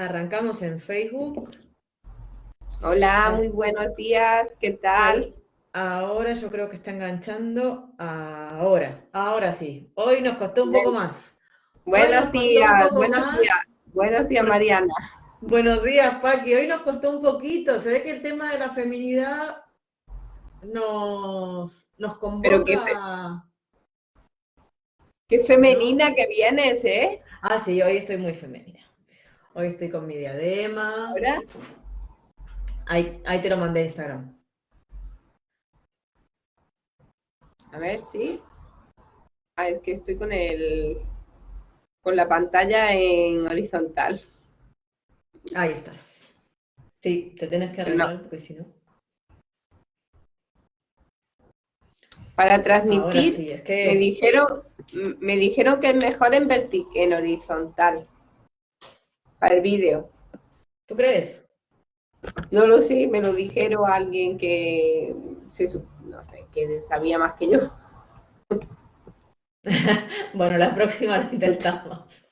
Arrancamos en Facebook. Hola, muy buenos días, ¿qué tal? Ahora yo creo que está enganchando. Ahora sí. Hoy nos costó un poco Bien. más. Hoy nos costó un poco Buenos días, más. buenos días, Mariana. Buenos días, Paqui. Hoy nos costó un poquito. Se ve que el tema de la feminidad nos Pero convoca, qué ¿no? femenina que vienes, ¿eh? Ah, sí, hoy estoy muy femenina. Hoy estoy con mi diadema. Ahora, Ahí te lo mandé a Instagram. a ver si. Es que estoy con la pantalla en horizontal. Ahí estás. Sí, te tienes que No, arreglar porque si no. para Ahora transmitir sí, es me que. dijeron, me dijeron que es mejor en horizontal para el vídeo. ¿Tú crees? No lo sé, me lo dijeron alguien que no sé, que sabía más que yo. Bueno, la próxima la intentamos.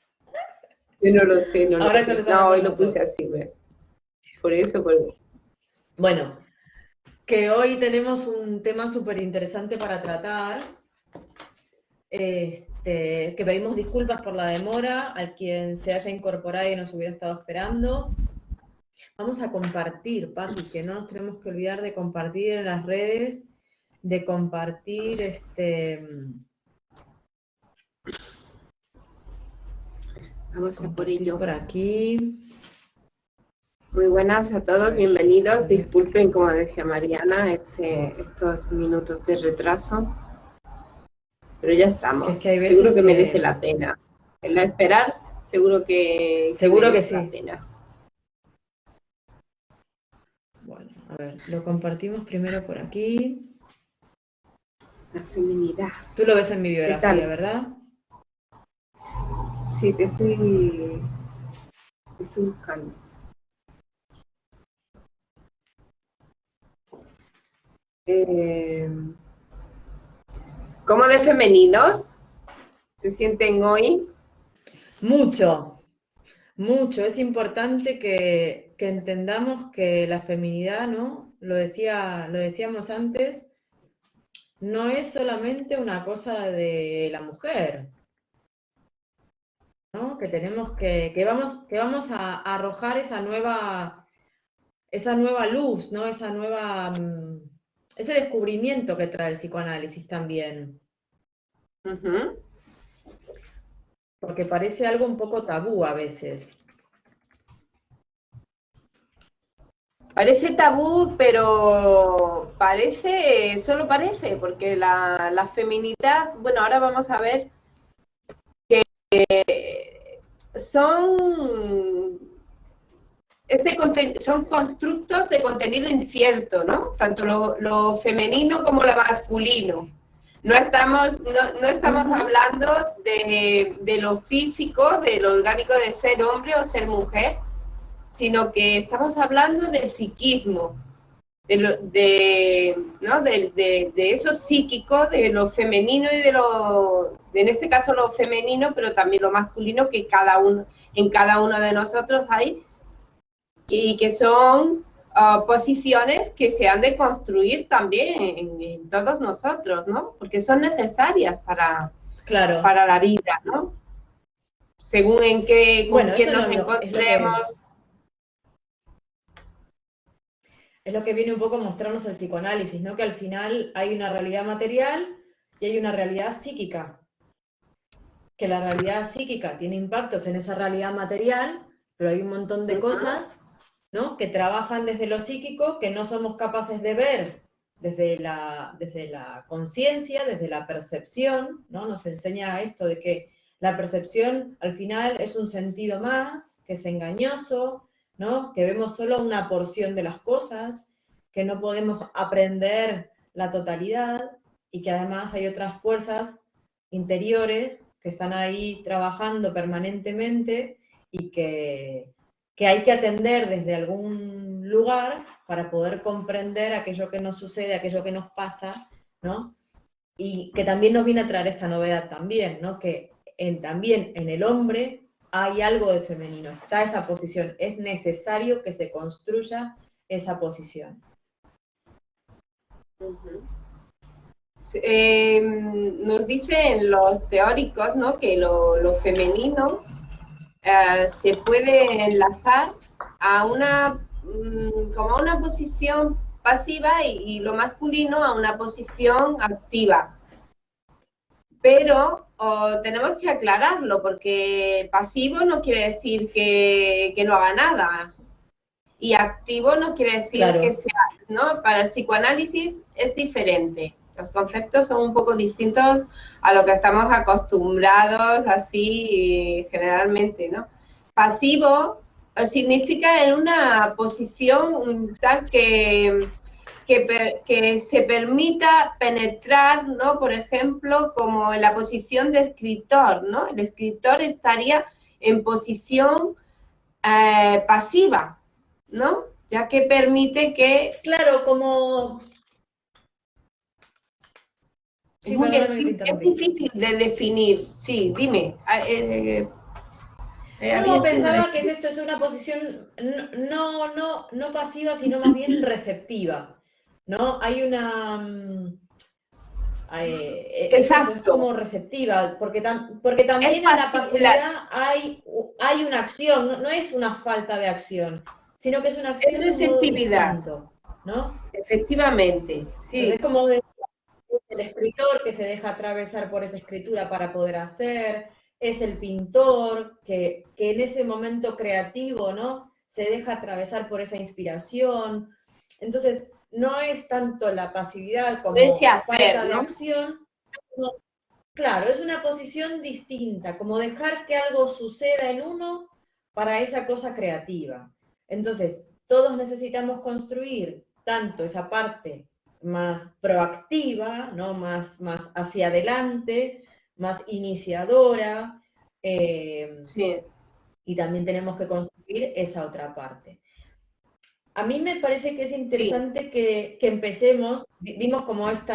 Yo no lo sé, no lo Ahora ya lo sé. No, sabemos hoy lo los puse dos. así, ¿ves? Por eso, por... Bueno, que hoy tenemos un tema súper interesante para tratar. Que pedimos disculpas por la demora a quien se haya incorporado y nos hubiera estado esperando. Vamos a compartir, Paqui, que no nos tenemos que olvidar de compartir en las redes, de compartir de Vamos a por compartir ello. por aquí. Muy buenas a A todos, ver, bienvenidos. ¿dónde? Disculpen, como decía Mariana, estos minutos de retraso, pero ya Que es estamos. que hay Seguro veces que que merece la pena. En la esperar, seguro que seguro que merece la sí. pena. Bueno, a ver, lo compartimos primero por aquí. La feminidad. Tú lo ves en mi ¿Qué biografía, tal? ¿verdad? Sí, estoy buscando. Eh, ¿Cómo de femeninos se sienten hoy? Mucho, mucho. Es importante que entendamos que la feminidad, ¿no? Lo decíamos antes, no es solamente una cosa de la mujer, ¿no? Que tenemos que vamos a arrojar esa nueva luz, ¿no? Ese descubrimiento que trae el psicoanálisis también. Ujú. Porque parece algo un poco tabú a veces. Parece tabú, pero parece, solo parece, porque la feminidad, bueno, ahora vamos a ver, son, son constructos de contenido incierto, ¿no? Tanto lo femenino como lo masculino. No estamos Ujú. hablando de lo físico, de lo orgánico de ser hombre o ser mujer, sino que estamos hablando del psiquismo, ¿no? De eso psíquico, de lo femenino y en este caso lo femenino, pero también lo masculino que en cada uno de nosotros hay, y que son posiciones que se han de construir también en todos nosotros, ¿no? Porque son necesarias Claro. para la vida, ¿no? Según con Bueno, quién eso nos es lo que encontremos. es lo que viene un poco a mostrarnos el psicoanálisis, ¿no? Que al final hay una realidad material y hay una realidad psíquica. Que la realidad psíquica tiene impactos en esa realidad material, pero hay un montón de Uh-huh. cosas, ¿no? Que trabajan desde lo psíquico que no somos capaces de ver desde la conciencia, desde la percepción, ¿no? Nos enseña esto de que la percepción al final es un sentido más, que es engañoso, ¿no? Que vemos solo una porción de las cosas, que no podemos aprender la totalidad y que además hay otras fuerzas interiores que están ahí trabajando permanentemente y que hay que atender desde algún lugar para poder comprender aquello que nos sucede, aquello que nos pasa, ¿no? Y que también nos viene a traer esta novedad también, ¿no? Que también en el hombre hay algo de femenino, está esa posición, es necesario que se construya esa posición. Nos dicen los teóricos, ¿no?, que lo femenino se puede enlazar a como a una posición pasiva y lo masculino a una posición activa. Pero tenemos que aclararlo, porque pasivo no quiere decir que no haga nada. Y activo no quiere decir Claro. que sea, ¿no? Para el psicoanálisis es diferente. Los conceptos son un poco distintos a lo que estamos acostumbrados así generalmente, ¿no? Pasivo significa en una posición tal que se permita penetrar, ¿no? Por ejemplo, como en la posición de escritor, ¿no? El escritor estaría en posición pasiva, ¿no? Ya que permite que... Claro, como... Sí, es difícil de definir. Sí, dime. No, pensaba que esto es una posición no pasiva, sino más bien receptiva, ¿no? Hay una... Exacto. Es como receptiva, porque también en la pasividad hay una acción, no es una falta de acción, sino que es una acción de un modo distinto, ¿no? Efectivamente, sí. Entonces, es como el escritor que se deja atravesar por esa escritura para poder hacer, es el pintor que en ese momento creativo, ¿no?, se deja atravesar por esa inspiración. Entonces, no es tanto la pasividad como falta de acción, sino, claro, es una posición distinta, como dejar que algo suceda en uno para esa cosa creativa. Entonces, todos necesitamos construir tanto esa parte más proactiva, ¿no?, más hacia adelante, más iniciadora, sí. Y también tenemos que construir esa otra parte. A mí me parece que es interesante que empecemos, dimos como este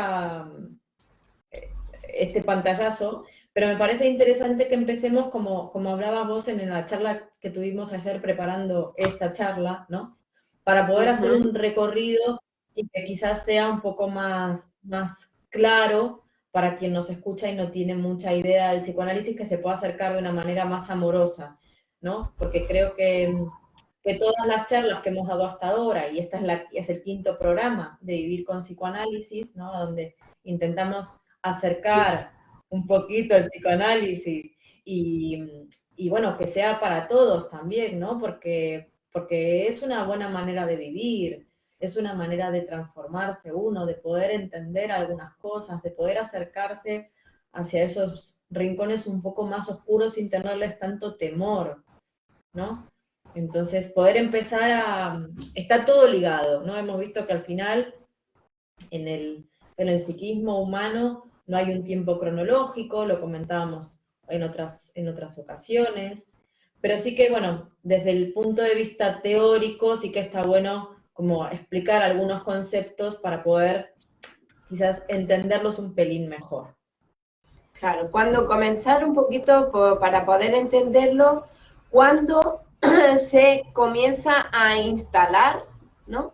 pantallazo, pero me parece interesante que empecemos como hablabas vos en la charla que tuvimos ayer preparando esta charla, ¿no? Para poder hacer un recorrido y que quizás sea un poco más claro para quien nos escucha y no tiene mucha idea del psicoanálisis, que se pueda acercar de una manera más amorosa, ¿no? Porque creo que todas las charlas que hemos dado hasta ahora, y esta es el 5º programa de Vivir con Psicoanálisis, ¿no?, donde intentamos acercar un poquito el psicoanálisis y bueno, que sea para todos también, ¿no? Porque es una buena manera de vivir, es una manera de transformarse uno, de poder entender algunas cosas, de poder acercarse hacia esos rincones un poco más oscuros sin tenerles tanto temor, ¿no? Entonces, poder empezar está todo ligado, ¿no? Hemos visto que al final, en el psiquismo humano, no hay un tiempo cronológico, lo comentábamos en otras ocasiones, pero sí que, bueno, desde el punto de vista teórico, sí que está bueno como explicar algunos conceptos para poder quizás entenderlos un pelín mejor. Claro, cuando comenzar un poquito para poder entenderlo, cuando se comienza a instalar, ¿no?,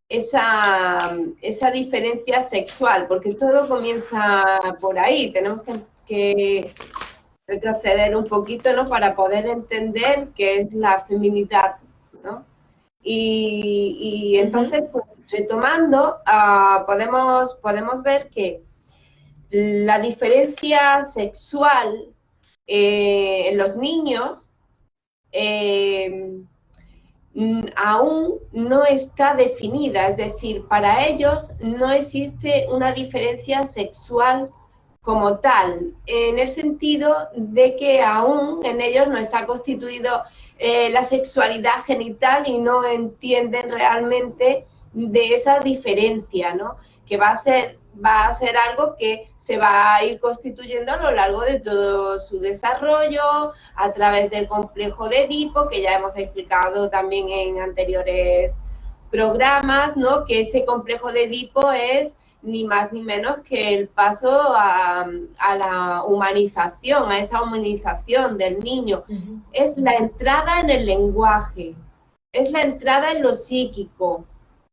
esa diferencia sexual, porque todo comienza por ahí. Tenemos que retroceder un poquito, ¿no?, para poder entender qué es la feminidad, ¿no? Y entonces, pues, retomando, podemos ver que la diferencia sexual en los niños aún no está definida, es decir, para ellos no existe una diferencia sexual como tal, en el sentido de que aún en ellos no está constituido la sexualidad genital y no entienden realmente de esa diferencia, ¿no?, que va a ser algo que se va a ir constituyendo a lo largo de todo su desarrollo, a través del complejo de Edipo, que ya hemos explicado también en anteriores programas, ¿no?, que ese complejo de Edipo es ni más ni menos que el paso a la humanización, a esa humanización del niño. Es la entrada en el lenguaje, es la entrada en lo psíquico,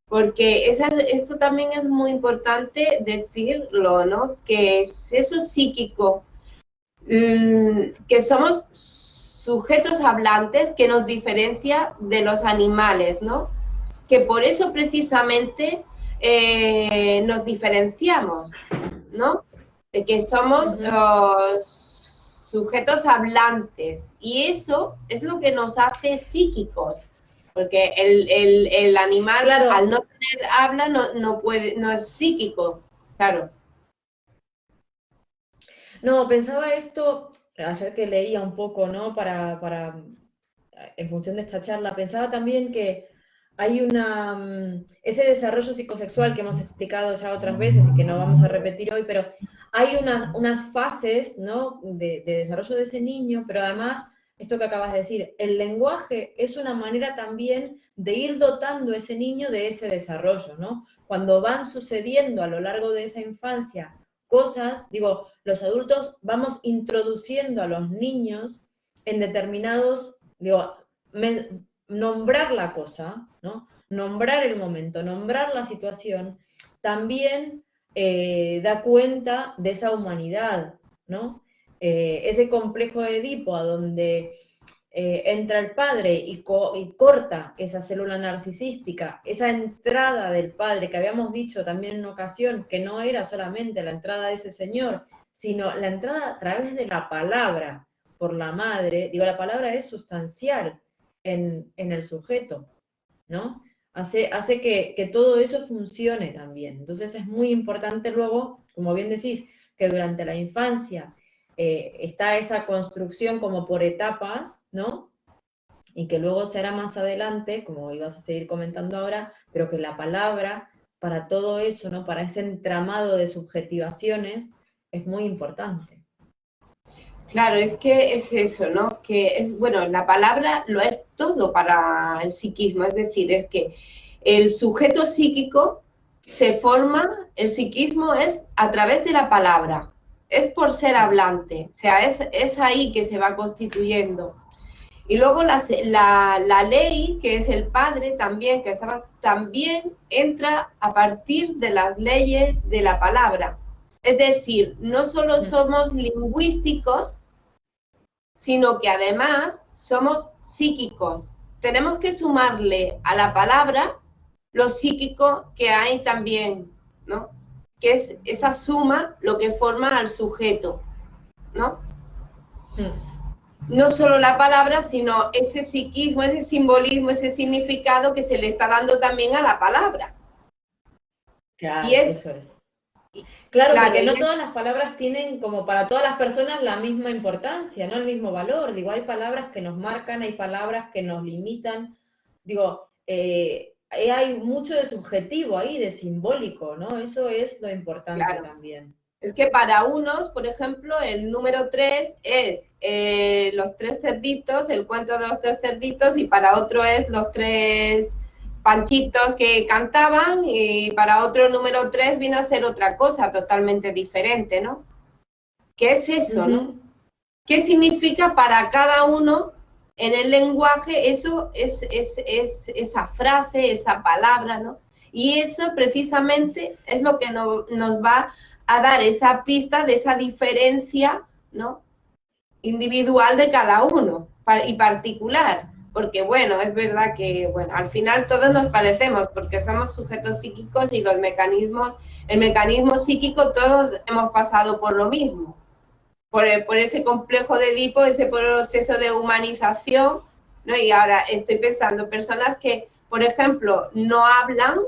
porque esto también es muy importante decirlo, ¿no? Que es eso psíquico, que somos sujetos hablantes que nos diferencia de los animales, ¿no? Que por eso precisamente nos diferenciamos, ¿no? De que somos sujetos hablantes, y eso es lo que nos hace psíquicos, porque el animal, claro, al no tener habla no es psíquico, claro. No, pensaba esto, ayer que leía un poco, ¿no? En función de esta charla, pensaba también que hay ese desarrollo psicosexual que hemos explicado ya otras veces y que no vamos a repetir hoy, pero hay unas fases, ¿no? de desarrollo de ese niño, pero además, esto que acabas de decir, el lenguaje es una manera también de ir dotando a ese niño de ese desarrollo, ¿no? Cuando van sucediendo a lo largo de esa infancia cosas, digo, los adultos vamos introduciendo a los niños en determinados, digo, nombrar la cosa, ¿no? Nombrar el momento, nombrar la situación, también da cuenta de esa humanidad, ¿no? Ese complejo de Edipo a donde entra el padre y corta esa célula narcisística, esa entrada del padre, que habíamos dicho también en una ocasión, que no era solamente la entrada de ese señor, sino la entrada a través de la palabra por la madre. Digo, la palabra es sustancial en el sujeto, ¿no? Hace que todo eso funcione también. Entonces es muy importante luego, como bien decís, que durante la infancia está esa construcción como por etapas, ¿no? Y que luego se hará más adelante, como ibas a seguir comentando ahora, pero que la palabra para todo eso, ¿no? Para ese entramado de subjetivaciones, es muy importante. Claro, es que es eso, ¿no? Que es, bueno, la palabra lo es todo para el psiquismo, es decir, es que el sujeto psíquico se forma, el psiquismo es a través de la palabra, es por ser hablante, o sea, es ahí que se va constituyendo. Y luego la ley, que es el padre también, también entra a partir de las leyes de la palabra. Es decir, no solo somos lingüísticos, sino que además somos psíquicos. Tenemos que sumarle a la palabra lo psíquico que hay también, ¿no? Que es esa suma lo que forma al sujeto, ¿no? No solo la palabra, sino ese psiquismo, ese simbolismo, ese significado que se le está dando también a la palabra. Claro, eso es. Claro, porque no todas las palabras tienen, como para todas las personas, la misma importancia, no el mismo valor. Digo, hay palabras que nos marcan, hay palabras que nos limitan. Digo, hay mucho de subjetivo ahí, de simbólico, ¿no? Eso es lo importante también. Es que para unos, por ejemplo, el número 3 es los 3 cerditos, el cuento de los 3 cerditos, y para otro es los 3 panchitos que cantaban, y para otro número 3 vino a ser otra cosa totalmente diferente, ¿no? ¿Qué es eso, no? ¿Qué significa para cada uno en el lenguaje? Eso es esa frase, esa palabra, ¿no? Y eso precisamente es lo que nos va a dar esa pista de esa diferencia, ¿no? Individual de cada uno y particular. Porque, bueno, es verdad que, bueno, al final todos nos parecemos porque somos sujetos psíquicos y el mecanismo psíquico, todos hemos pasado por lo mismo. Por ese complejo de Edipo, ese proceso de humanización, ¿no? Y ahora estoy pensando, personas que, por ejemplo, no hablan,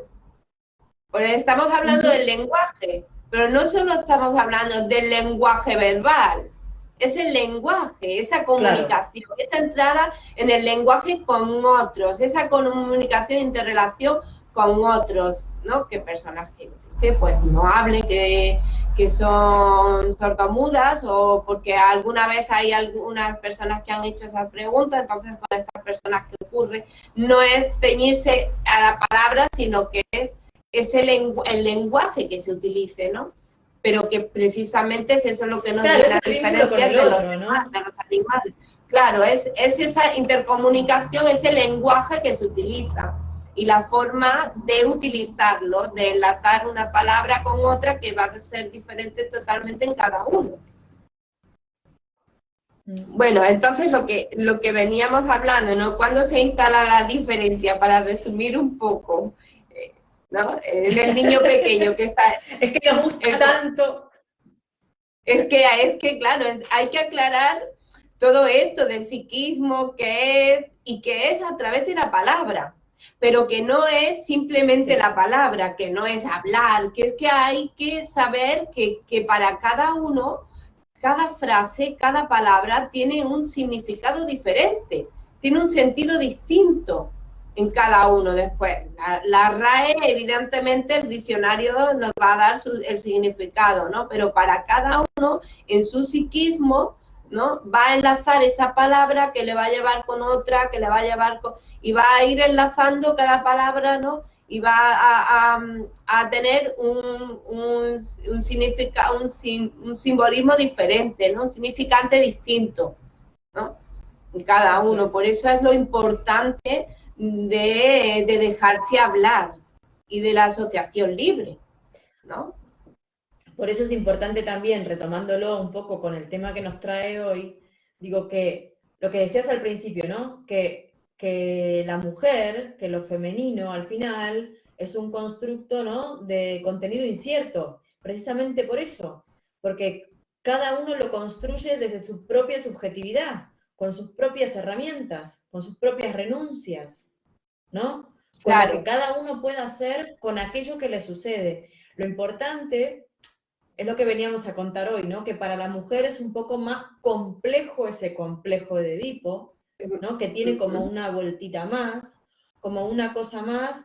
pues estamos hablando del lenguaje, pero no solo estamos hablando del lenguaje verbal, es el lenguaje, esa comunicación, esa entrada en el lenguaje con otros, esa comunicación, interrelación con otros, ¿no? Que personas que, pues no hablen, que son sordomudas, o porque alguna vez hay algunas personas que han hecho esas preguntas, entonces con estas personas que ocurre, no es ceñirse a la palabra, sino que es el lenguaje que se utilice, ¿no? Pero que precisamente es eso lo que nos claro, viene a es el vínculo con diferenciar el de los otro, demás, ¿no? de los animales. Claro, es esa intercomunicación, ese lenguaje que se utiliza y la forma de utilizarlo, de enlazar una palabra con otra que va a ser diferente totalmente en cada uno. Bueno, entonces lo que veníamos hablando, ¿no? ¿Cuándo se instala la diferencia? Para resumir un poco, ¿no? En el niño pequeño que está... Es que nos gusta tanto. Es que claro, hay que aclarar todo esto del psiquismo, qué es, y que es a través de la palabra, pero que no es simplemente la palabra, que no es hablar, que es que hay que saber que para cada uno, cada frase, cada palabra tiene un significado diferente, tiene un sentido distinto en cada uno después. La RAE, evidentemente, el diccionario nos va a dar el significado, ¿no? Pero para cada uno, en su psiquismo, ¿no? Va a enlazar esa palabra que le va a llevar con otra, que le va a llevar con... y va a ir enlazando cada palabra, ¿no? Y va a tener un significado, un simbolismo diferente, ¿no? Un significante distinto, ¿no? En cada uno. Por eso es lo importante de dejarse hablar y de la asociación libre, ¿no? Por eso es importante también, retomándolo un poco con el tema que nos trae hoy, digo que lo que decías al principio, ¿no? Que la mujer, que lo femenino al final es un constructo, ¿no? De contenido incierto, precisamente por eso, porque cada uno lo construye desde su propia subjetividad, con sus propias herramientas, con sus propias renuncias, ¿no? Con lo que cada uno puede hacer con aquello que le sucede. Lo importante es lo que veníamos a contar hoy, ¿no? Que para la mujer es un poco más complejo ese complejo de Edipo, ¿no? Que tiene como una vueltita más, como una cosa más,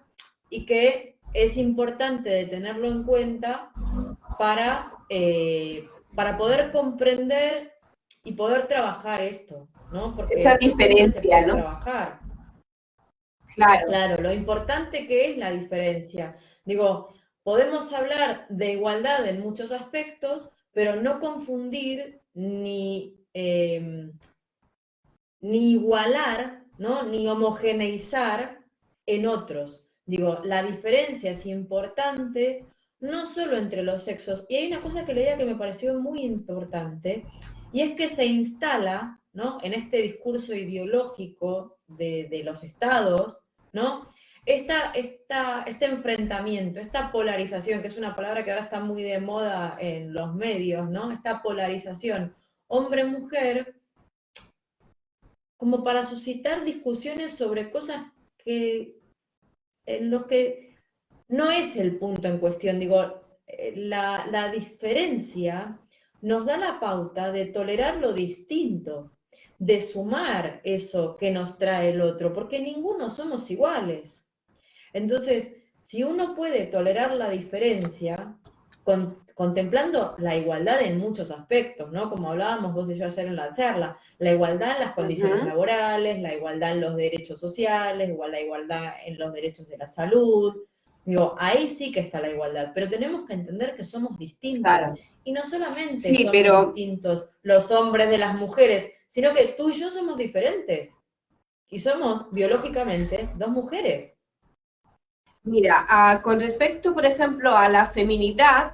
y que es importante de tenerlo en cuenta para poder comprender y poder trabajar esto, ¿no? Porque esa esto siempre se diferencia, puede ¿no? trabajar. Claro. Claro, lo importante que es la diferencia. Digo, podemos hablar de igualdad en muchos aspectos, pero no confundir ni igualar, ¿no? Ni homogeneizar en otros. Digo, la diferencia es importante no solo entre los sexos, y hay una cosa que leía que me pareció muy importante, y es que se instala, ¿no? En este discurso ideológico de los estados, ¿no? Este enfrentamiento, esta polarización, que es una palabra que ahora está muy de moda en los medios, ¿no? Esta polarización hombre-mujer, como para suscitar discusiones sobre cosas en los que no es el punto en cuestión. Digo, la diferencia nos da la pauta de tolerar lo distinto, de sumar eso que nos trae el otro, porque ninguno somos iguales. Entonces, si uno puede tolerar la diferencia, contemplando la igualdad en muchos aspectos, ¿no? Como hablábamos vos y yo ayer en la charla, la igualdad en las condiciones laborales, la igualdad en los derechos sociales, la igualdad en los derechos de la salud. Digo, ahí sí que está la igualdad, pero tenemos que entender que somos distintos. Claro. Y no solamente somos distintos los hombres de las mujeres, sino que tú y yo somos diferentes. Y somos biológicamente dos mujeres. Mira, con respecto, por ejemplo, a la feminidad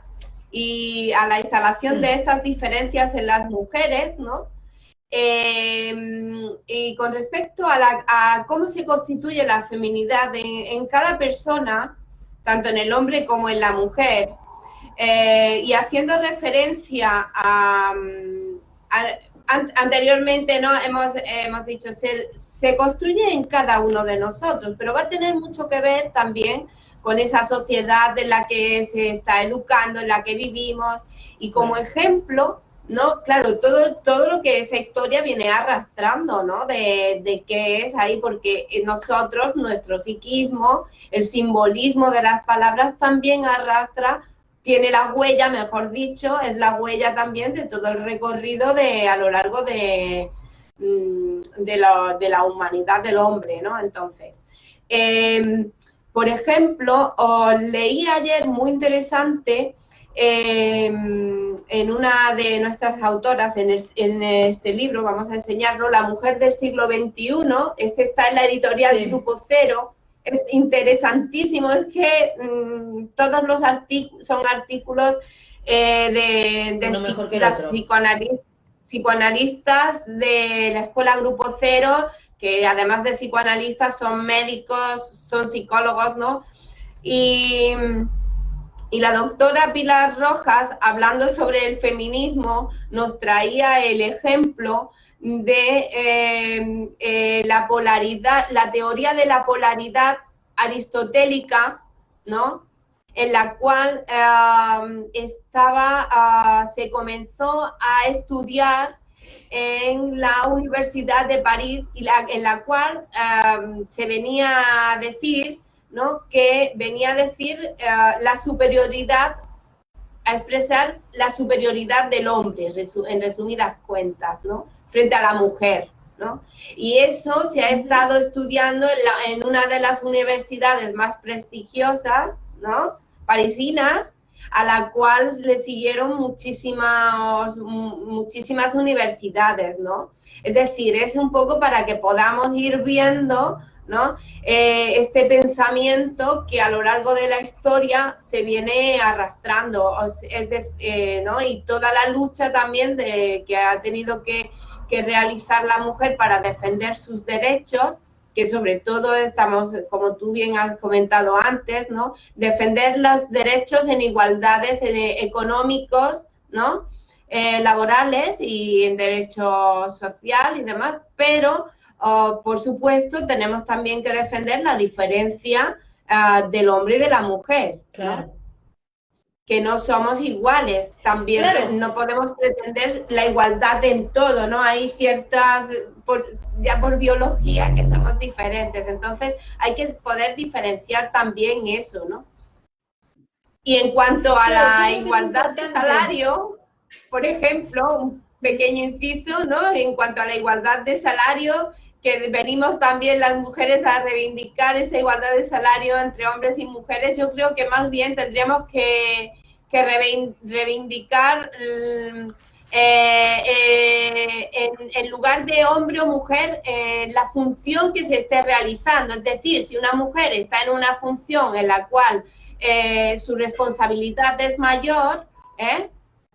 y a la instalación de estas diferencias en las mujeres, ¿no? Y con respecto a cómo se constituye la feminidad en cada persona, tanto en el hombre como en la mujer, y haciendo referencia anteriormente, ¿no? Hemos dicho, se construye en cada uno de nosotros, pero va a tener mucho que ver también con esa sociedad en la que se está educando, en la que vivimos, y como ejemplo, ¿no? Claro, todo lo que esa historia viene arrastrando, ¿no? De qué es ahí, porque nosotros, nuestro psiquismo, el simbolismo de las palabras también arrastra, tiene la huella, mejor dicho, es la huella también de todo el recorrido a lo largo de la humanidad del hombre, ¿no? Entonces, Por ejemplo, os leí ayer muy interesante en una de nuestras autoras, en este libro, vamos a enseñarlo, La mujer del siglo XXI, este está en la editorial Sí. Grupo Cero, es interesantísimo, es que todos los artículos son artículos Uno mejor que el las otro. psicoanalistas de la escuela Grupo Cero, que además de psicoanalistas son médicos, son psicólogos, ¿no? Y la doctora Pilar Rojas, hablando sobre el feminismo, nos traía el ejemplo de la polaridad, la teoría de la polaridad aristotélica, ¿no? En la cual se comenzó a estudiar en la Universidad de París y en la cual se venía a decir, ¿no? Que venía a decir la superioridad, a expresar la superioridad del hombre, en resumidas cuentas, ¿no? Frente a la mujer, ¿no? Y eso se ha estado estudiando en una de las universidades más prestigiosas, ¿no? Parisinas, a la cual le siguieron muchísimas universidades, ¿no? Es decir, es un poco para que podamos ir viendo, ¿no? Este pensamiento que a lo largo de la historia se viene arrastrando, ¿no? Y toda la lucha también que ha tenido que realizar la mujer para defender sus derechos, que sobre todo estamos, como tú bien has comentado antes, ¿no? Defender los derechos en igualdades económicos, ¿no? Laborales y en derecho social y demás, pero por supuesto tenemos también que defender la diferencia del hombre y de la mujer, Claro. ¿no? Que no somos iguales, también claro. no podemos pretender la igualdad en todo, ¿no? Hay ciertas, ya por biología, que somos diferentes, entonces hay que poder diferenciar también eso, ¿no? Y en cuanto a la igualdad de salario, por ejemplo, un pequeño inciso, ¿no? En cuanto a la igualdad de salario, que venimos también las mujeres a reivindicar esa igualdad de salario entre hombres y mujeres, yo creo que más bien tendríamos que reivindicar en lugar de hombre o mujer la función que se esté realizando. Es decir, si una mujer está en una función en la cual su responsabilidad es mayor,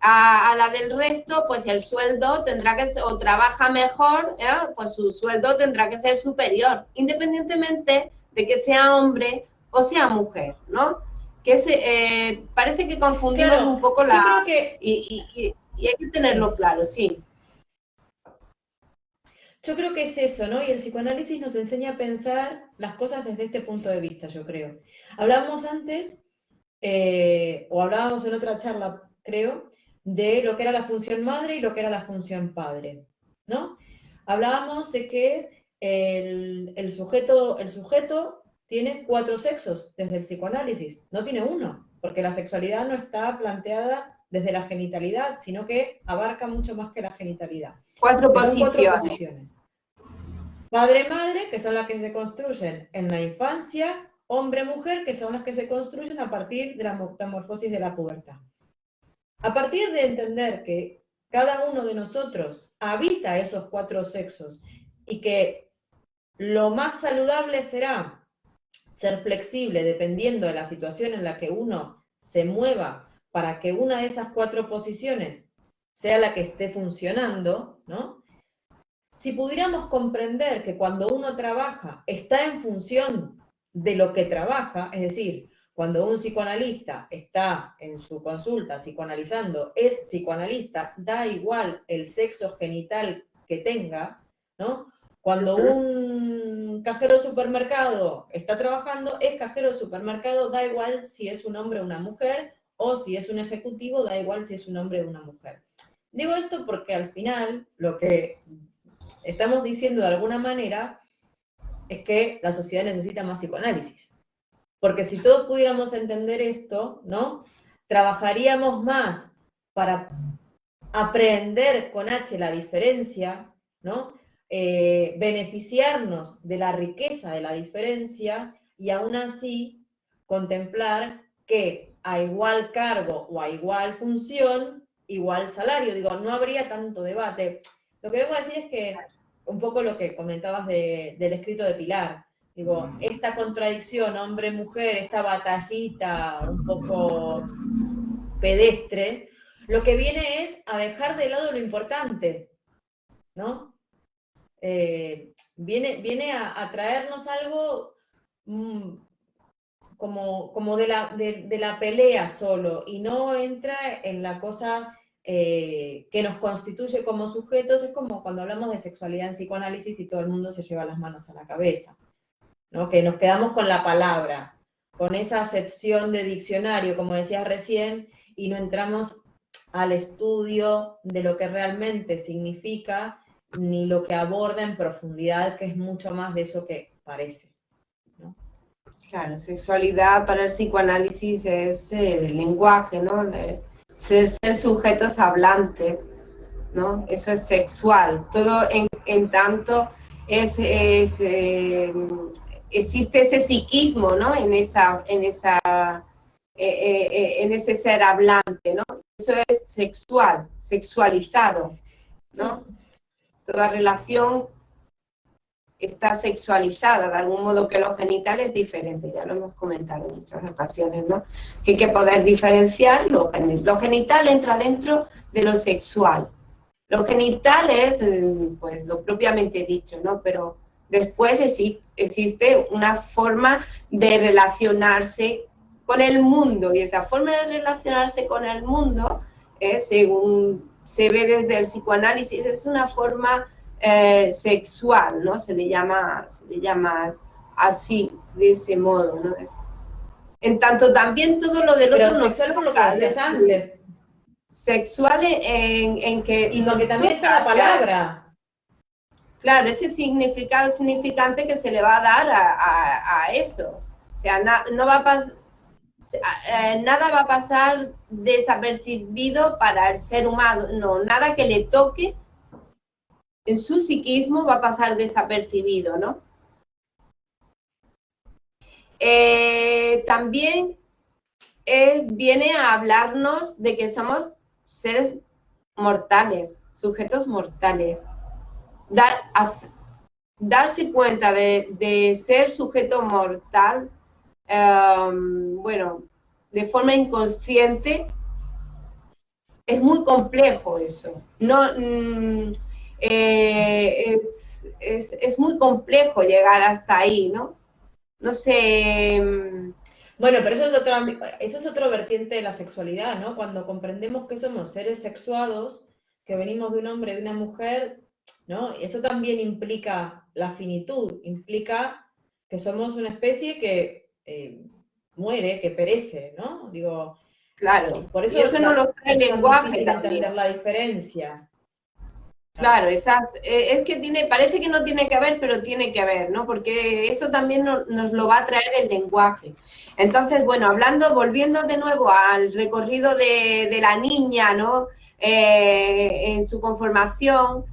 a la del resto, pues el sueldo tendrá que ser, o trabaja mejor, pues su sueldo tendrá que ser superior, independientemente de que sea hombre o sea mujer, ¿no? Que parece que confundimos un poco yo creo que y hay que tenerlo claro, sí. Yo creo que es eso, ¿no? Y el psicoanálisis nos enseña a pensar las cosas desde este punto de vista, yo creo. Hablábamos antes, o hablábamos en otra charla, creo, de lo que era la función madre y lo que era la función padre, ¿no? Hablábamos de que el sujeto tiene 4 sexos desde el psicoanálisis, no tiene uno, porque la sexualidad no está planteada desde la genitalidad, sino que abarca mucho más que la genitalidad. 4 posiciones. posiciones. 4 posiciones. Padre-madre, que son las que se construyen en la infancia, hombre-mujer, que son las que se construyen a partir de la metamorfosis de la pubertad. A partir de entender que cada uno de nosotros habita esos 4 sexos y que lo más saludable será ser flexible dependiendo de la situación en la que uno se mueva para que una de esas 4 posiciones sea la que esté funcionando, ¿no? Si pudiéramos comprender que cuando uno trabaja está en función de lo que trabaja, es decir, cuando un psicoanalista está en su consulta psicoanalizando, es psicoanalista, da igual el sexo genital que tenga, ¿no? Cuando un cajero de supermercado está trabajando, es cajero de supermercado, da igual si es un hombre o una mujer, o si es un ejecutivo, da igual si es un hombre o una mujer. Digo esto porque al final lo que estamos diciendo de alguna manera es que la sociedad necesita más psicoanálisis. Porque si todos pudiéramos entender esto, ¿no? Trabajaríamos más para aprender con H la diferencia, ¿no? Beneficiarnos de la riqueza de la diferencia y aún así contemplar que a igual cargo o a igual función, igual salario. Digo, no habría tanto debate. Lo que vengo a decir es que, un poco lo que comentabas del escrito de Pilar, digo, esta contradicción hombre-mujer, esta batallita un poco pedestre, lo que viene es a dejar de lado lo importante, ¿no? Viene a traernos algo como de la pelea solo, y no entra en la cosa que nos constituye como sujetos. Es como cuando hablamos de sexualidad en psicoanálisis y todo el mundo se lleva las manos a la cabeza, ¿no? Que nos quedamos con la palabra, con esa acepción de diccionario, como decías recién, y no entramos al estudio de lo que realmente significa, ni lo que aborda en profundidad, que es mucho más de eso que parece, ¿no? Claro, sexualidad para el psicoanálisis es el lenguaje, ¿no? Ser sujetos hablantes, ¿no? Eso es sexual. Todo en tanto existe ese psiquismo, ¿no? En ese ser hablante, ¿no? Eso es sexual, sexualizado, ¿no? Toda relación está sexualizada, de algún modo, que lo genital es diferente, ya lo hemos comentado en muchas ocasiones, ¿no? Que hay que poder diferenciar lo genital entra dentro de lo sexual. Lo genital es, pues, lo propiamente dicho, ¿no? Pero después existe una forma de relacionarse con el mundo, y esa forma de relacionarse con el mundo, según se ve desde el psicoanálisis, es una forma sexual, ¿no? Se le llama así, de ese modo, ¿no? En tanto, también todo lo del otro... Pero sexual, por lo que decías antes. Sexual en que... Y porque también está la palabra. Claro, ese significado significante que se le va a dar a eso. O sea, no va a pasar... nada va a pasar desapercibido para el ser humano, no, nada que le toque en su psiquismo va a pasar desapercibido, ¿no? También viene a hablarnos de que somos seres mortales, sujetos mortales. Darse cuenta de ser sujeto mortal, bueno, de forma inconsciente, es muy complejo eso. No... es muy complejo llegar hasta ahí, ¿no? No sé... Bueno, pero eso es otro vertiente de la sexualidad, ¿no? Cuando comprendemos que somos seres sexuados, que venimos de un hombre y de una mujer, ¿no? Eso también implica la finitud, implica que somos una especie que muere, que perece, ¿no? Digo, claro, por eso y eso no lo trae el lenguaje difícil también. entender la diferencia. Claro, exacto. Es que parece que no tiene que ver, pero tiene que ver, ¿no? Porque eso también nos lo va a traer el lenguaje. Entonces, bueno, volviendo de nuevo al recorrido de la niña, ¿no? En su conformación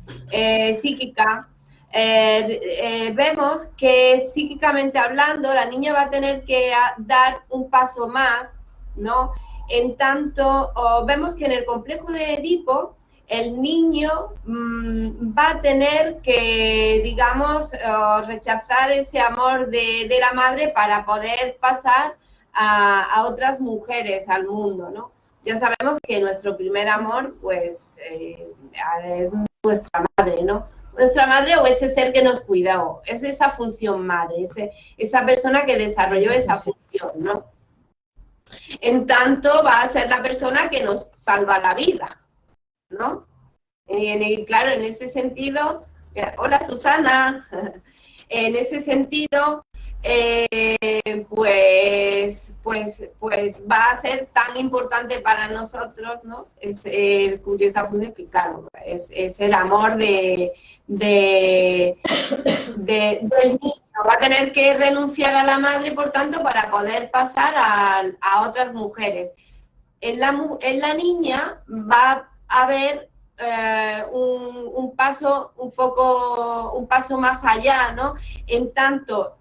psíquica, vemos que psíquicamente hablando, la niña va a tener que dar un paso más, ¿no? En tanto, vemos que en el complejo de Edipo, el niño va a tener que, digamos, rechazar ese amor de la madre para poder pasar a otras mujeres al mundo, ¿no? Ya sabemos que nuestro primer amor, pues, es nuestra madre, ¿no? Nuestra madre o ese ser que nos cuidó, es esa función madre, esa persona que desarrolló esa función, ¿no? En tanto, va a ser la persona que nos salva la vida, ¿no? Claro, en ese sentido, hola Susana, en ese sentido, pues va a ser tan importante para nosotros, ¿no? Es cubrir esa función que, claro, es el amor del niño. Va a tener que renunciar a la madre, por tanto, para poder pasar a otras mujeres. En la niña va a haber un paso más allá, ¿no? En tanto,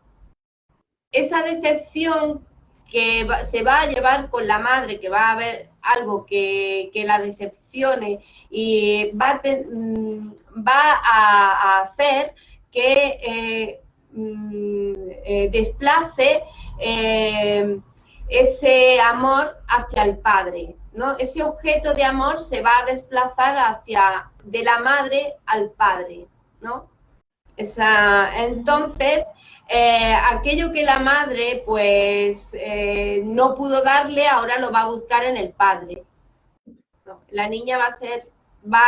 esa decepción que se va a llevar con la madre, que va a haber algo que la decepcione y va a hacer que desplace ese amor hacia el padre, ¿no? Ese objeto de amor se va a desplazar de la madre al padre, ¿no? Entonces, aquello que la madre pues no pudo darle, ahora lo va a buscar en el padre, ¿no? La niña va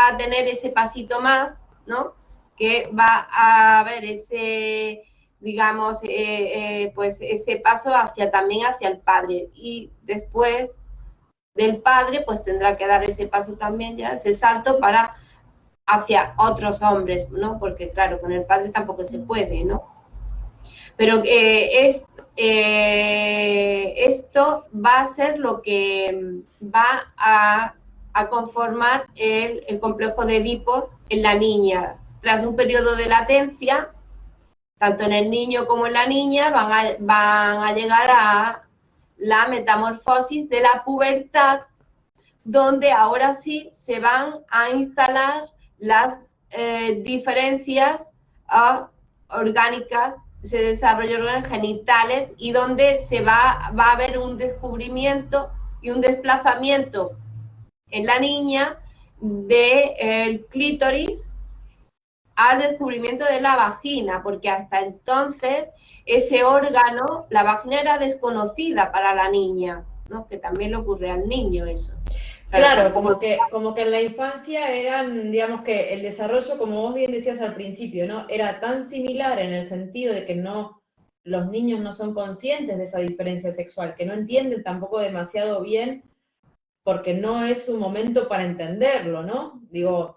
a tener ese pasito más, ¿no? Que va a ver ese, digamos, pues ese paso también hacia el padre, y después del padre pues tendrá que dar ese paso también, ya ese salto hacia otros hombres, ¿no? Porque claro, con el padre tampoco se puede, ¿no? Pero esto va a ser lo que va a conformar el complejo de Edipo en la niña. Tras un periodo de latencia, tanto en el niño como en la niña, van a llegar a la metamorfosis de la pubertad, donde ahora sí se van a instalar las diferencias orgánicas, se desarrollan genitales, y donde va a haber un descubrimiento y un desplazamiento en la niña del clítoris al descubrimiento de la vagina, porque hasta entonces ese órgano, la vagina, era desconocida para la niña, ¿no? Que también le ocurre al niño eso. Claro, como que en la infancia eran, digamos que el desarrollo, como vos bien decías al principio, ¿no? Era tan similar en el sentido de que los niños no son conscientes de esa diferencia sexual, que no entienden tampoco demasiado bien, porque no es su momento para entenderlo, ¿no? Digo,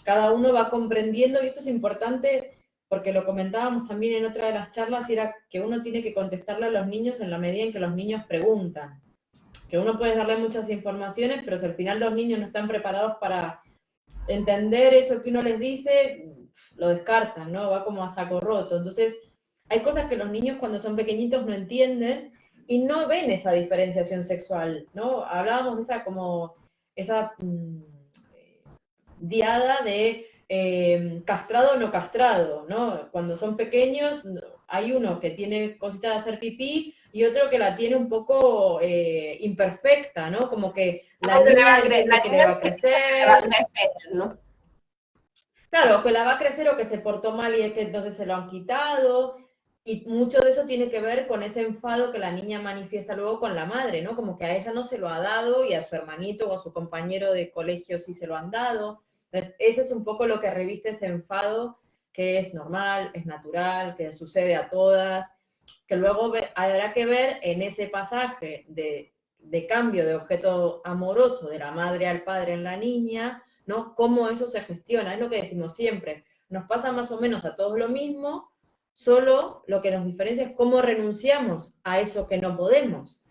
cada uno va comprendiendo, y esto es importante porque lo comentábamos también en otra de las charlas, y era que uno tiene que contestarle a los niños en la medida en que los niños preguntan. Que uno puede darle muchas informaciones, pero si al final los niños no están preparados para entender eso que uno les dice, lo descartan, ¿no? Va como a saco roto. Entonces, hay cosas que los niños cuando son pequeñitos no entienden y no ven esa diferenciación sexual, ¿no? Hablábamos de esa diada de castrado o no castrado, ¿no? Cuando son pequeños hay uno que tiene cositas de hacer pipí y otro que la tiene un poco imperfecta, ¿no? Como que la niña entiende que le va a crecer, ¿no? Claro, que la va a crecer o que se portó mal y es que entonces se lo han quitado. Y mucho de eso tiene que ver con ese enfado que la niña manifiesta luego con la madre, ¿no? Como que a ella no se lo ha dado y a su hermanito o a su compañero de colegio sí se lo han dado. Entonces, ese es un poco lo que reviste ese enfado, que es normal, es natural, que sucede a todas, que luego habrá que ver en ese pasaje de cambio de objeto amoroso de la madre al padre en la niña, ¿no? Cómo eso se gestiona, es lo que decimos siempre. Nos pasa más o menos a todos lo mismo, solo lo que nos diferencia es cómo renunciamos a eso que no podemos,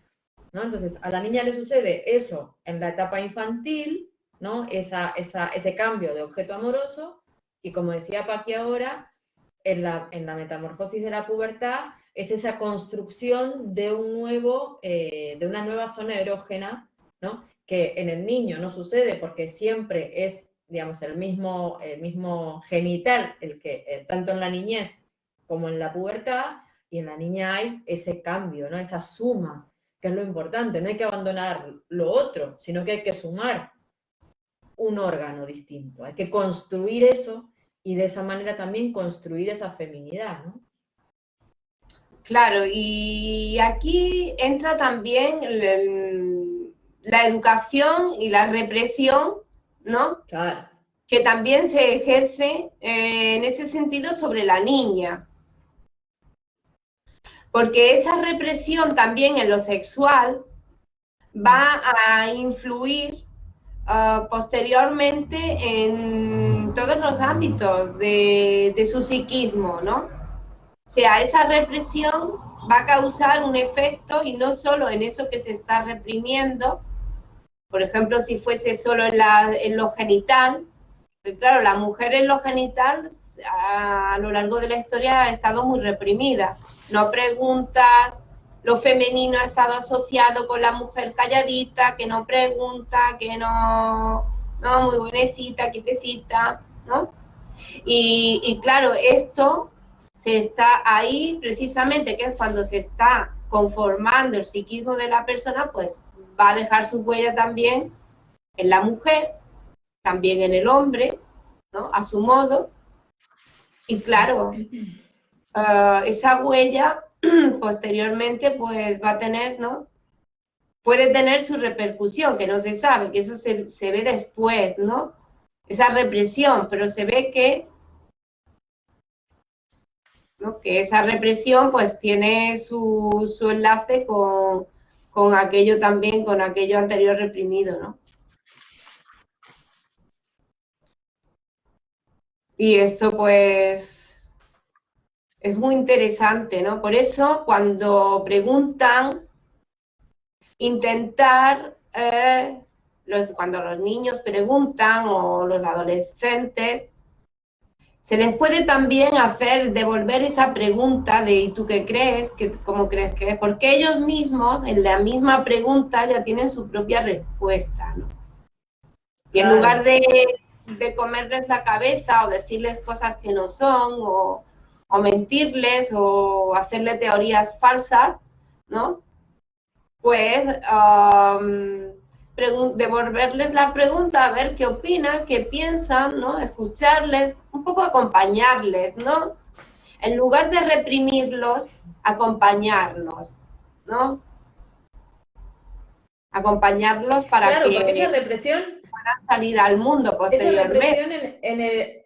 ¿no? Entonces, a la niña le sucede eso en la etapa infantil, ¿no? Ese cambio de objeto amoroso, y como decía Paqui ahora, en la metamorfosis de la pubertad, es esa construcción de de una nueva zona erógena, ¿no? Que en el niño no sucede porque siempre es, digamos, el mismo genital, el que tanto en la niñez como en la pubertad, y en la niña hay ese cambio, ¿no? Esa suma, que es lo importante. No hay que abandonar lo otro, sino que hay que sumar un órgano distinto. Hay que construir eso y de esa manera también construir esa feminidad, ¿no? Claro, y aquí entra también la educación y la represión, ¿no? Claro. Que también se ejerce en ese sentido sobre la niña. Porque esa represión también en lo sexual va a influir posteriormente en todos los ámbitos de su psiquismo, ¿no? O sea, esa represión va a causar un efecto, y no solo en eso que se está reprimiendo, por ejemplo, si fuese solo en lo genital, pues claro, la mujer en lo genital a lo largo de la historia ha estado muy reprimida, no preguntas. Lo femenino ha estado asociado con la mujer calladita, que no pregunta, que no, muy buenecita, quietecita, ¿no? Y claro, esto se está ahí precisamente, que es cuando se está conformando el psiquismo de la persona, pues va a dejar su huella también en la mujer, también en el hombre, ¿no? A su modo. Y claro, esa huella posteriormente pues va a tener, ¿no? Puede tener su repercusión, que no se sabe, que eso se ve después, ¿no? Esa represión, pero se ve que, ¿no? Que esa represión pues tiene su enlace con aquello también, con aquello anterior reprimido, ¿no? Y esto pues es muy interesante, ¿no? Por eso cuando preguntan, intentar, cuando los niños preguntan o los adolescentes, se les puede también hacer, devolver esa pregunta de ¿y tú qué crees? ¿Cómo crees que es? Porque ellos mismos, en la misma pregunta, ya tienen su propia respuesta, ¿no? Y en lugar de comerles la cabeza o decirles cosas que no son, o mentirles o hacerle teorías falsas, ¿no? Pues devolverles la pregunta, a ver qué opinan, qué piensan, ¿no? Escucharles, un poco acompañarles, ¿no? En lugar de reprimirlos, acompañarlos, ¿no? Acompañarlos para claro, que porque esa represión puedan salir al mundo posteriormente. Esa represión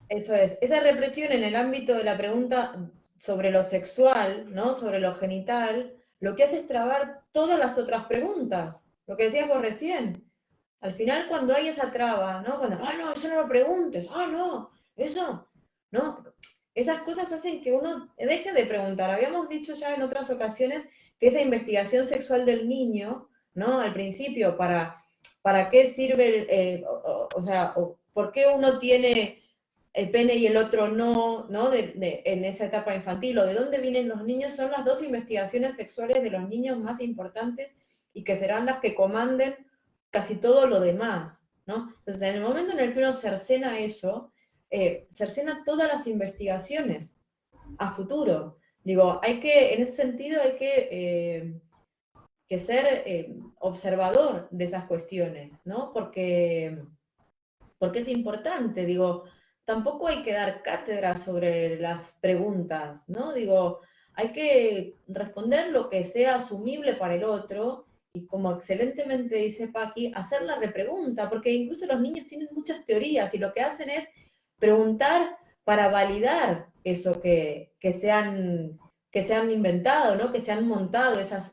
eso es, esa represión en el ámbito de la pregunta sobre lo sexual, ¿no? Sobre lo genital, lo que hace es trabar todas las otras preguntas, lo que decías vos recién. Al final, cuando hay esa traba, ¿no? Cuando, no, eso no lo preguntes, no, eso, ¿no? Esas cosas hacen que uno deje de preguntar. Habíamos dicho ya en otras ocasiones que esa investigación sexual del niño, ¿no? Al principio, ¿para qué sirve, por qué uno tiene el pene y el otro no, ¿no? En esa etapa infantil, o de dónde vienen los niños, son las dos investigaciones sexuales de los niños más importantes y que serán las que comanden casi todo lo demás, ¿no? Entonces, en el momento en el que uno cercena eso, cercena todas las investigaciones a futuro. Digo, en ese sentido hay que ser observador de esas cuestiones, ¿no? Porque es importante, digo, tampoco hay que dar cátedra sobre las preguntas, ¿no? Digo, hay que responder lo que sea asumible para el otro y, como excelentemente dice Paqui, hacer la repregunta, porque incluso los niños tienen muchas teorías y lo que hacen es preguntar para validar eso que se han inventado, ¿no? Que se han montado esas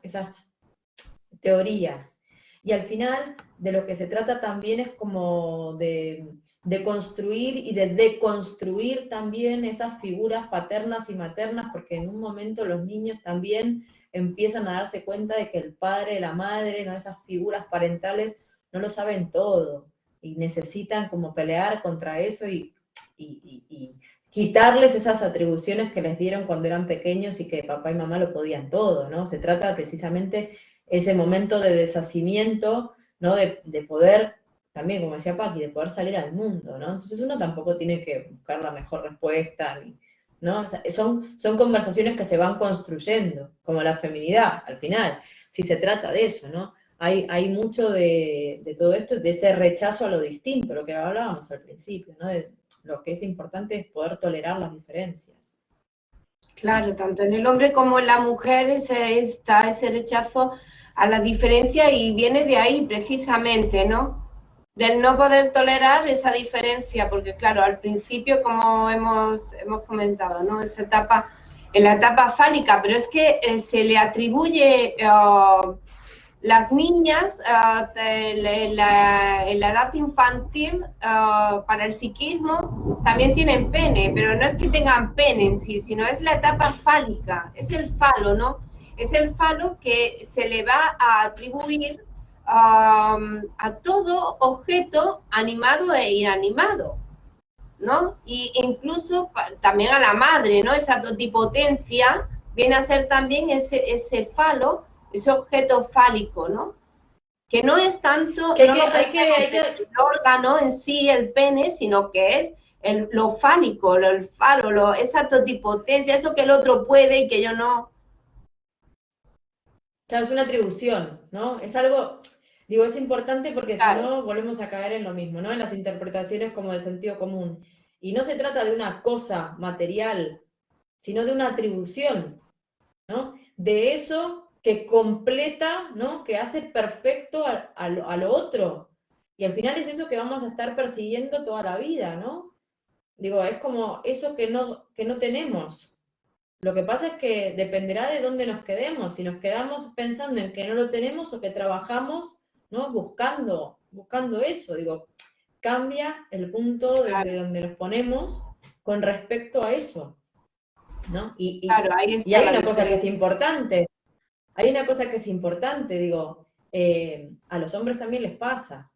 teorías. Y al final, de lo que se trata también es como de construir y de deconstruir también esas figuras paternas y maternas, porque en un momento los niños también empiezan a darse cuenta de que el padre, la madre, ¿no? Esas figuras parentales no lo saben todo, y necesitan como pelear contra eso y quitarles esas atribuciones que les dieron cuando eran pequeños y que papá y mamá lo podían todo, ¿no? Se trata precisamente ese momento de deshacimiento, ¿no? De poder, también como decía Paqui, de poder salir al mundo, ¿no? Entonces uno tampoco tiene que buscar la mejor respuesta, ¿no? O sea, son conversaciones que se van construyendo, como la feminidad, al final, si se trata de eso, ¿no? Hay mucho de todo esto, de ese rechazo a lo distinto, lo que hablábamos al principio, ¿no? De lo que es importante es poder tolerar las diferencias. Claro, tanto en el hombre como en la mujer está ese rechazo a la diferencia y viene de ahí precisamente, ¿no? Del no poder tolerar esa diferencia, porque claro, al principio, como hemos comentado, ¿no? En la etapa fálica, pero es que se le atribuye las niñas en la edad infantil para el psiquismo también tienen pene, pero no es que tengan pene en sí, sino es la etapa fálica, es el falo, ¿no? Es el falo que se le va a atribuir a todo objeto animado e inanimado, ¿no? Y incluso también a la madre, ¿no? Esa totipotencia viene a ser también ese falo, ese objeto fálico, ¿no? Que no es tanto, Que no lo hay que, el órgano en sí, el pene, sino que es lo fálico, el falo, esa totipotencia, eso que el otro puede y que yo no. Claro, es una atribución, ¿no? Es algo, digo, es importante porque si Claro, no volvemos a caer en lo mismo, ¿no? En las interpretaciones como del sentido común. Y no se trata de una cosa material, sino de una atribución, ¿no? De eso que completa, ¿no? Que hace perfecto a lo otro. Y al final es eso que vamos a estar persiguiendo toda la vida, ¿no? Digo, es como eso que no tenemos. Lo que pasa es que dependerá de dónde nos quedemos, si nos quedamos pensando en que no lo tenemos o que trabajamos, ¿no? Buscando eso, digo, cambia el punto desde donde nos ponemos con respecto a eso, ¿no? claro, ahí Y está hay la una cosa que es diferencia. importante, hay una cosa que es importante, digo, a los hombres también les pasa,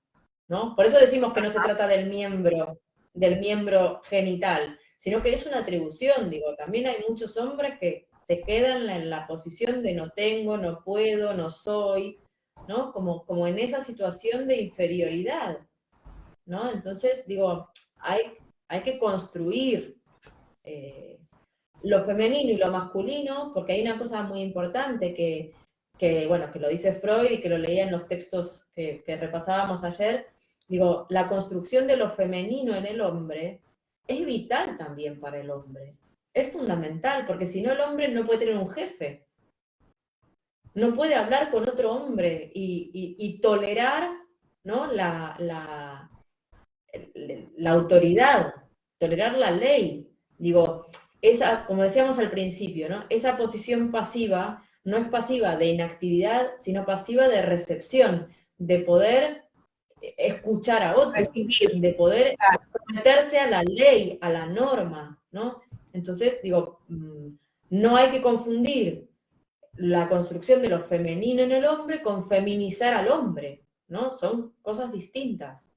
¿no? Por eso decimos que no se trata del miembro genital, sino que es una atribución, digo, también hay muchos hombres que se quedan en la posición de no tengo, no puedo, no soy, ¿no? Como en esa situación de inferioridad, ¿no? Entonces, digo, hay que construir eh, lo femenino y lo masculino, porque hay una cosa muy importante bueno, que lo dice Freud y que lo leía en los textos que repasábamos ayer, digo, la construcción de lo femenino en el hombre es vital también para el hombre. Es fundamental, porque si no el hombre no puede tener un jefe, no puede hablar con otro hombre y tolerar, ¿no? La autoridad, tolerar la ley. Digo, esa, como decíamos al principio, ¿no? Esa posición pasiva no es pasiva de inactividad, sino pasiva de recepción, de poder escuchar a otro, Recibir, de poder claro. someterse a la ley, a la norma, ¿no? Entonces, digo, no hay que confundir la construcción de lo femenino en el hombre con feminizar al hombre, ¿no? Son cosas distintas.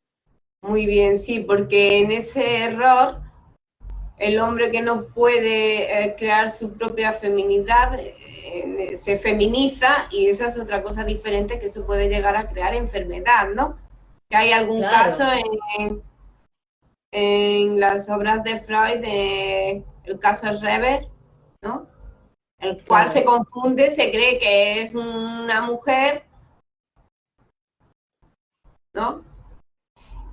Muy bien, sí, porque en ese error el hombre que no puede crear su propia feminidad se feminiza y eso es otra cosa diferente que eso puede llegar a crear enfermedad, ¿no? Que hay algún caso Claro. en las obras de Freud, el caso es Reber, ¿no? El cual se Claro, confunde, se cree que es una mujer, ¿no?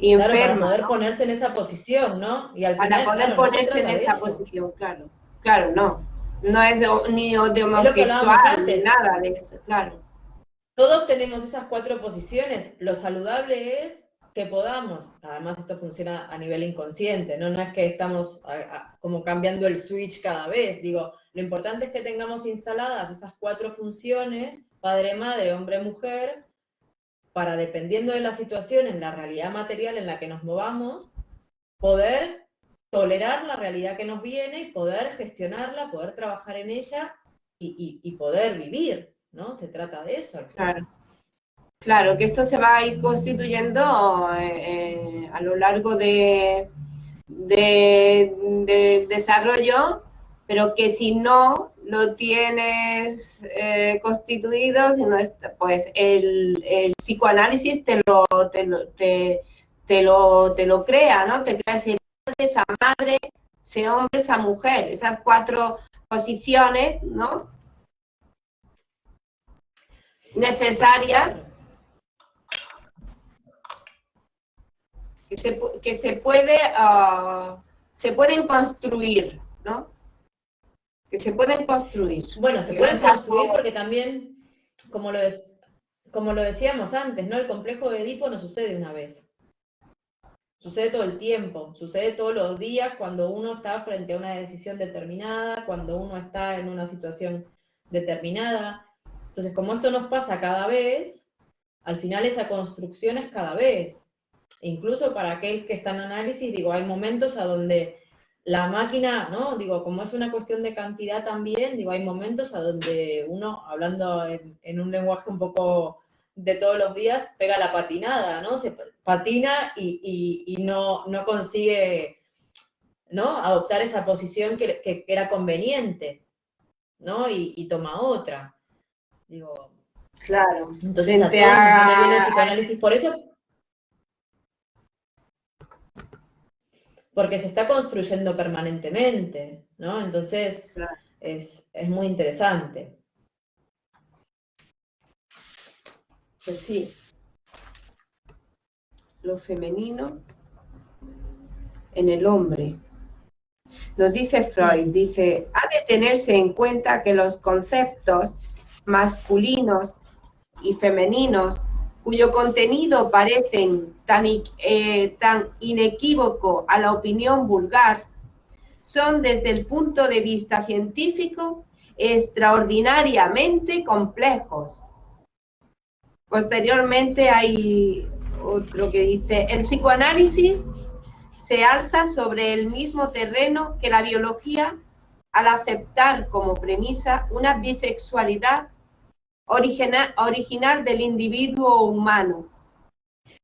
Y claro, para enferma, poder ¿no? ponerse en esa posición, ¿no? Y al Para final, poder claro, no se ponerse en trata de esa eso. posición, claro. Claro, no. No es ni de Es lo que hablábamos homosexual, ni antes. nada de eso, claro. Todos tenemos esas cuatro posiciones. Lo saludable es que podamos, además esto funciona a nivel inconsciente, ¿no? No es que estamos como cambiando el switch cada vez. Digo, lo importante es que tengamos instaladas esas cuatro funciones, padre, madre, hombre, mujer, para dependiendo de la situación, en la realidad material en la que nos movamos, poder tolerar la realidad que nos viene y poder gestionarla, poder trabajar en ella y poder vivir, ¿no? Se trata de eso al final. Claro. Claro, que esto se va a ir constituyendo a lo largo del desarrollo, pero que si no lo tienes constituido, si no está, pues el psicoanálisis te lo crea, ¿no? Te crea ese padre, esa madre, ese hombre, esa mujer, esas cuatro posiciones, ¿no? Necesarias Claro. que se pueden construir, ¿no? Que se pueden construir. Bueno, se Que no pueden es construir algo, porque también, como como lo decíamos antes, ¿no? El complejo de Edipo no sucede una vez. Sucede todo el tiempo, sucede todos los días cuando uno está frente a una decisión determinada, cuando uno está en una situación determinada. Entonces, como esto nos pasa cada vez, al final esa construcción es cada vez. E incluso para aquel que está en análisis, digo, hay momentos a donde la máquina, ¿no? Digo, como es una cuestión de cantidad también, digo, hay momentos a donde uno, hablando en un lenguaje un poco de todos los días, pega la patinada, ¿no? Se patina y no consigue, ¿no? Adoptar esa posición que era conveniente. ¿no? Y toma otra. Digo, Claro, entonces a frente todos nos viene bien el a... psicoanálisis por eso, porque se está construyendo permanentemente, ¿no? Entonces es muy interesante. Pues sí, lo femenino en el hombre. Nos dice Freud, dice, ha de tenerse en cuenta que los conceptos masculinos y femeninos, cuyo contenido parecen tan inequívoco a la opinión vulgar, son desde el punto de vista científico extraordinariamente complejos. Posteriormente hay otro que dice, el psicoanálisis se alza sobre el mismo terreno que la biología al aceptar como premisa una bisexualidad original del individuo humano,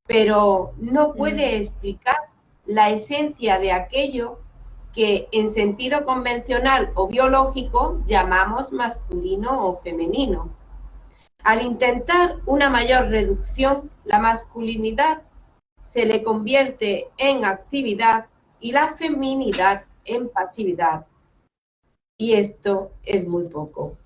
pero no puede explicar la esencia de aquello que en sentido convencional o biológico llamamos masculino o femenino. Al intentar una mayor reducción, la masculinidad se le convierte en actividad y la feminidad en pasividad. Y esto es muy poco.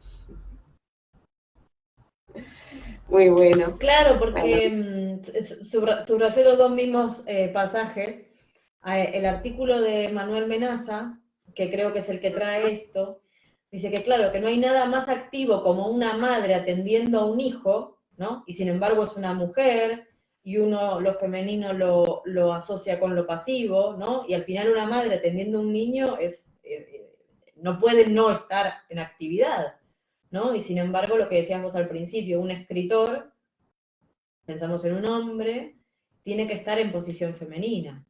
Muy bueno. Claro, porque subrayé los dos mismos pasajes. El artículo de Manuel Menaza, que creo que es el que trae esto, dice que claro, que no hay nada más activo como una madre atendiendo a un hijo, ¿no? Y sin embargo es una mujer, y uno lo femenino lo asocia con lo pasivo, ¿no? Y al final una madre atendiendo a un niño no puede no estar en actividad, ¿no? Y sin embargo, lo que decíamos al principio, un escritor, pensamos en un hombre, tiene que estar en posición femenina,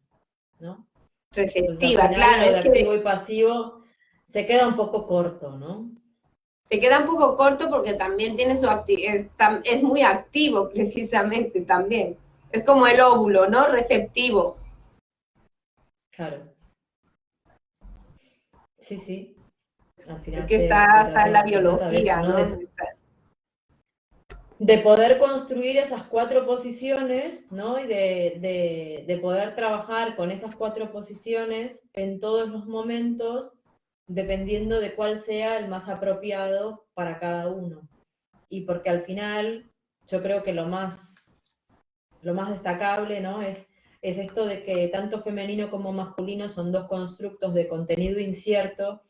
¿no? Receptiva, Entonces, al final, claro, lo de es que activo y pasivo se queda un poco corto, ¿no? se queda un poco corto porque también tiene su es muy activo precisamente también. Es como el óvulo, ¿no? Receptivo. Claro. Sí, sí. Al Es final que está en la se trata de eso, biología, ¿no? ¿no? De poder construir esas cuatro posiciones, ¿no? Y de poder trabajar con esas cuatro posiciones en todos los momentos, dependiendo de cuál sea el más apropiado para cada uno. Y porque al final, yo creo que lo más destacable, ¿no? Es esto de que tanto femenino como masculino son dos constructos de contenido incierto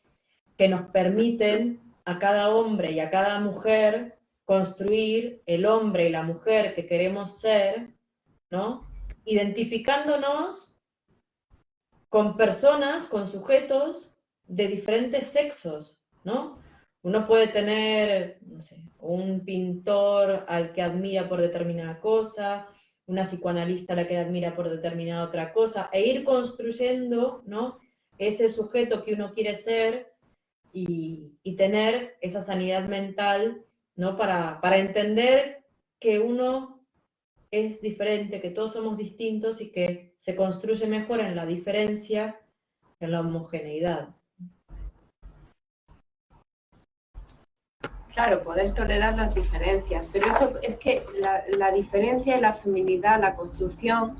que nos permiten a cada hombre y a cada mujer construir el hombre y la mujer que queremos ser, ¿no? Identificándonos con personas, con sujetos de diferentes sexos, ¿no? Uno puede tener, no sé, un pintor al que admira por determinada cosa, una psicoanalista a la que admira por determinada otra cosa, e ir construyendo, ¿no? Ese sujeto que uno quiere ser y tener esa sanidad mental, ¿no? Para entender que uno es diferente, que todos somos distintos y que se construye mejor en la diferencia que en la homogeneidad. Claro, poder tolerar las diferencias, pero eso es que la diferencia y la feminidad, la construcción,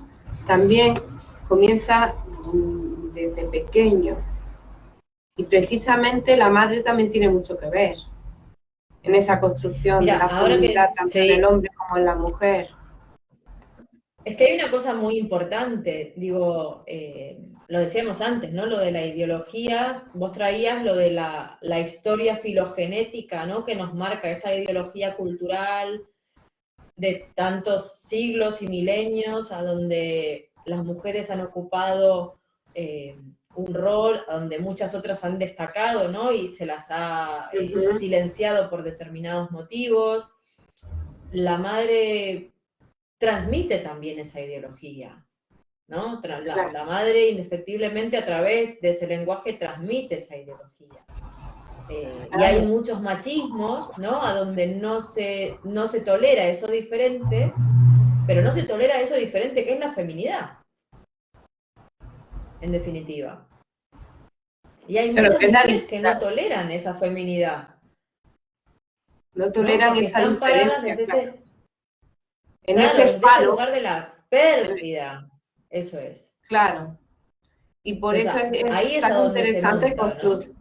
también comienza desde pequeño. Y precisamente la madre también tiene mucho que ver en esa construcción de la feminidad, tanto en el hombre como en la mujer. Es que hay una cosa muy importante, digo, lo decíamos antes, ¿no? Lo de la ideología, vos traías lo de la historia filogenética, ¿no? Que nos marca esa ideología cultural de tantos siglos y milenios, a donde las mujeres han ocupado un rol, a donde muchas otras han destacado, ¿no? Y se las ha silenciado por determinados motivos. La madre transmite también esa ideología, ¿no? La madre indefectiblemente a través de ese lenguaje transmite esa ideología. Y hay muchos machismos, ¿no? A donde no se tolera eso diferente, pero no se tolera eso diferente que es la feminidad, en definitiva. Y hay muchas mujeres que no toleran esa feminidad, No toleran Porque esa están paradas diferencia, desde claro. ese, En claro, ese desde ese falo, lugar de la pérdida. Eso es. claro. Y por Entonces, eso es ahí es a tan donde se interesante monta, ¿no? construir.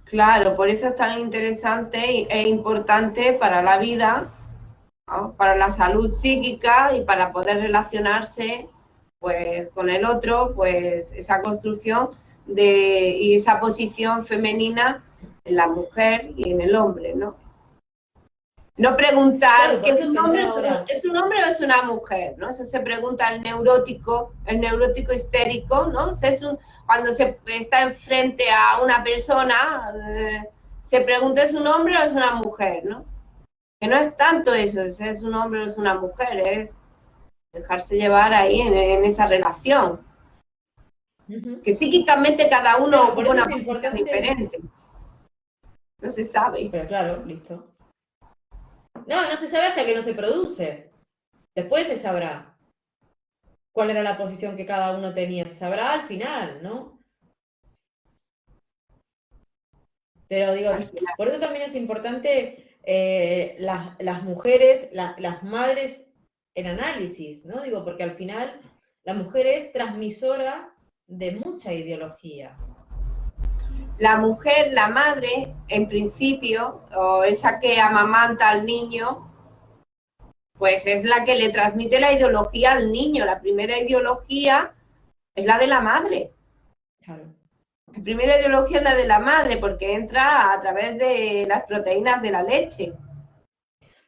Claro, por eso es tan interesante e importante para la vida, ¿no? Para la salud psíquica y para poder relacionarse pues con el otro, pues esa construcción y esa posición femenina en la mujer y en el hombre, ¿no? No preguntar Claro, que por eso pensaba ahora, es un hombre o es una mujer, ¿no? Eso se pregunta el neurótico histérico, ¿no? Cuando se está enfrente a una persona, se pregunta es un hombre o es una mujer, ¿no? Que no es tanto eso, es un hombre o es una mujer, es dejarse llevar ahí en esa relación. Que psíquicamente cada uno claro, por ocupa eso una es posición importante, diferente. No se sabe. pero claro, listo. No, no se sabe hasta que no se produce. Después se sabrá cuál era la posición que cada uno tenía. Se sabrá al final, ¿no? Pero digo, Al final. por eso también es importante las mujeres, las madres en análisis, ¿no? Digo, porque al final la mujer es transmisora de mucha ideología. La mujer, la madre, en principio, o esa que amamanta al niño, pues es la que le transmite la ideología al niño. La primera ideología es la de la madre. Claro. La primera ideología es la de la madre, porque entra a través de las proteínas de la leche.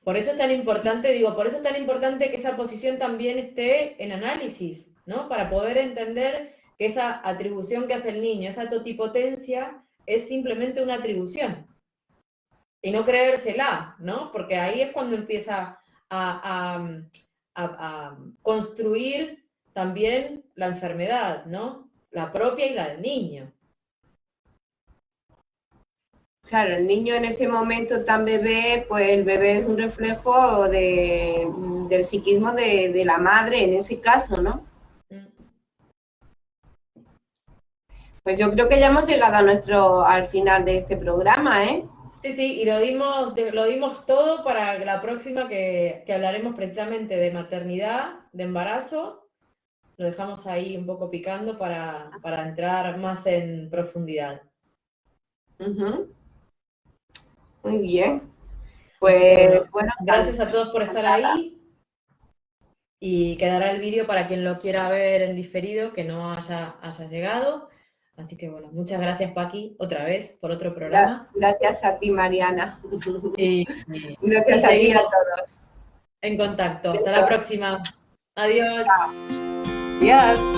Por eso es tan importante, digo, por eso es tan importante que esa posición también esté en análisis, ¿no? Para poder entender que esa atribución que hace el niño, esa totipotencia, es simplemente una atribución. Y no creérsela, ¿no? Porque ahí es cuando empieza a construir también la enfermedad, ¿no? La propia y la del niño. Claro, el niño en ese momento tan bebé, pues el bebé es un reflejo del psiquismo de la madre en ese caso, ¿no? Pues yo creo que ya hemos llegado al final de este programa, ¿eh? Sí, sí, y lo dimos todo para la próxima que hablaremos precisamente de maternidad, de embarazo. Lo dejamos ahí un poco picando para entrar más en profundidad. Uh-huh. Muy bien. Así que Pues bueno, gracias a todos por estar ahí. Y quedará el vídeo para quien lo quiera ver en diferido, que no haya llegado. Así que bueno, muchas gracias Paqui, otra vez, por otro programa. Gracias a ti, Mariana. Y Gracias a ti a seguimos todos. en contacto. Hasta la próxima. Adiós. Adiós.